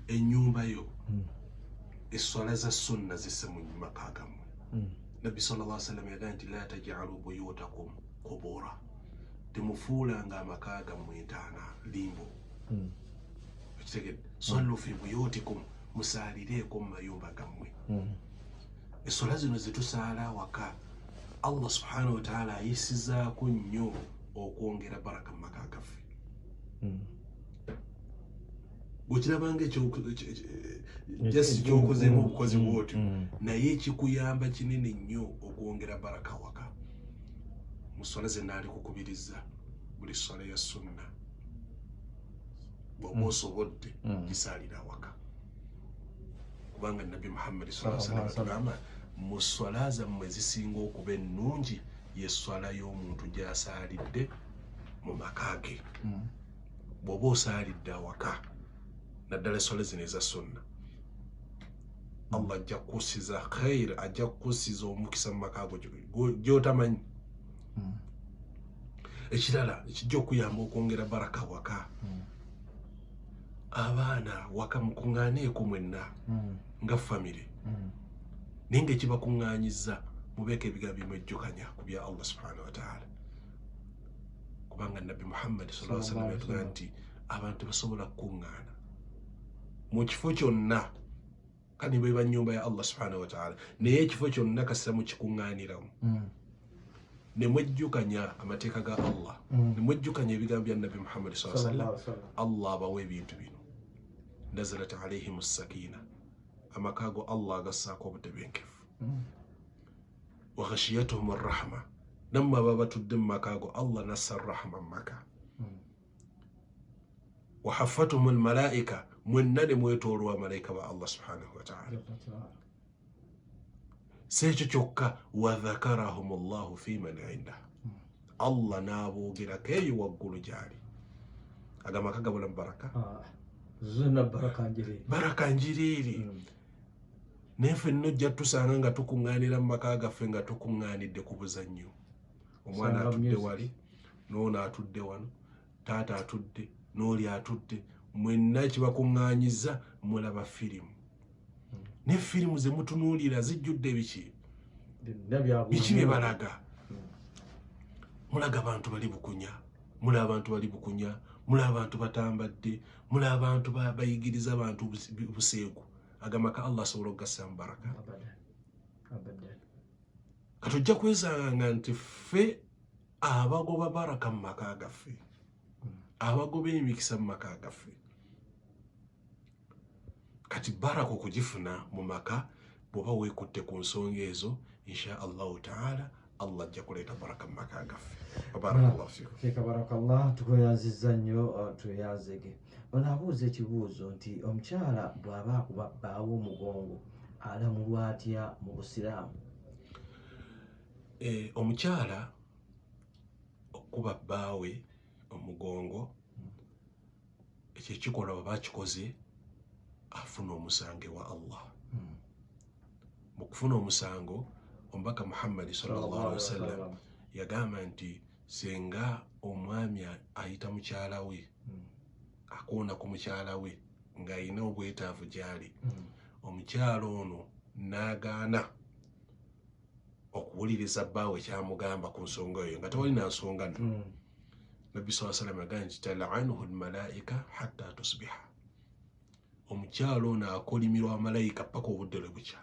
ennyumba yo esswala za sunna zisse mu maka gammwe. Nabbi sallallahu alaihi wasallam yagamba nti la taj'alu buyutakum qubura, temufuulanga amaka gammwe ntaana limbo. Ekitegedde sallu fi buyutikum, musaalireko mu mayumba gammwe. Esswala zino zetusaala waka Allah subhanahu wa ta'ala ayisizaako nnyo okwongera baraka mu maka gaffe. Bwekirabanga jasi kyokozeemu obukozi bwotyo, naye kikuyamba kinene nnyo okwongera baraka waka. Mu swala ze naali kukubiriza buli swala ya sunna bw'oba osobodde gisaalira waka, kubanga Nabbi Muhammad sallallahu alaihi wasallam atugamba mu swala zammwe zisinga okuba ennungi ye swala y'omuntu gy'asaalidde mu maka ge. Bw'oba osaalidde awaka naddala esswala zino eza sunna, Allah ajja kukussiza khair, ajja kukussiza omukisa mu maka go gy'otamanyi. Ekirala ekijja okuyamba okwongera baraka waka, abaana waka mukuŋŋaaneeko mwenna nga famire, naye ng'ekibakuŋŋaanyizza mubeeko ebigambo bimwejjukanya ku bya Allah subhanahu wa ta'ala, kubanga Nabbi Muhammad sallallahu alaihi wasallam yatugamba nti abantu basobola kukuŋŋaana mu kifo kyonna, kandi bwe nnyumba ya Allah subhanahu wa ta'ala, naye ekifo kyonna kasita mukikuŋŋaaniramu ne mwejjukanya amateeka ga Allah, ne mwejjukanya ebigambo bya Nabbi Muhammad sallallahu alaihi wasallam, Allah abawa ebintu bino. Nazalat alaihim as-sakina, amaka go Allah agassaako obutebenkevu. Wa ghashiyatuhum ar-rahma, namma baba batudde mu maka go Allah nassa ar-rahma mu maka. Wa haffatuhum al-malaika, mwenna ne mwetoolwa malaika ba Allah subhanahu wa ta'ala. Sekyo kyokka, wa dhakarahum Allahu fi man indah, Allah n'aboogerako eyo waggulu gy'ali. Agamaka gabula mu baraka, zonna baraka njiriiri. Naye ffenna ojja tusanga nga tukuŋŋaanira mu maka gaffe nga tukuŋŋaanidde ku buzannyo. Omwana atudde wali, n'ono atudde wano, taata atudde, n'oli atudde, mwenna kibakuŋŋaanyiza mulaba firimu. Ne firimu ze mutunuulira zijjudde biki bye balaga? Mulaga abantu bali bukunya, mulaba abantu bali bukunya, mulaba abantu batambadde, mulaba abantu bayigiriza abantu buseegu. Agamaka Allah asobola okugassa mu baraka. Katujja kwesanga nti ffe abagoba baraka mu maka gaffe, abagoba emikisa mu maka gaffe, kati baraka okugifuna mu maka bw'oba weekutte ku nsonga ezo, insha Allahu ta'ala Allah ajja kuleeta baraka mu maka gaffe. Barakallahu fikum. Sheikh barakallah, tukuyanzizza nnyo, tuyanzege. Ono abuuza ekibuuzo nti omukyala bw'aba akuba bbaawe omugongo alamulwa atya mu Busiraamu? Omukyala okuba bbaawe omugongo, ekyo ekikola baba akikoze afuna omusango wa Allah. Mu kufuna omusango, omubaka Muhammad sallallahu alaihi wasallam yagamba nti senga omwami ayita mukyala we, akoona ku mukyala we ng'alina obwetaavu gy'ali, omukyala ono n'agaana okuwuliriza bbaawe kyamugamba ku nsonga eyo nga tewali na nsonga nno, Nabbi sallallahu alaihi wasallam yagamba nti tal'anuhu al-malaika hatta tusbiha, omukyala ono akolimirwa malayika paka obudde lwe bukya.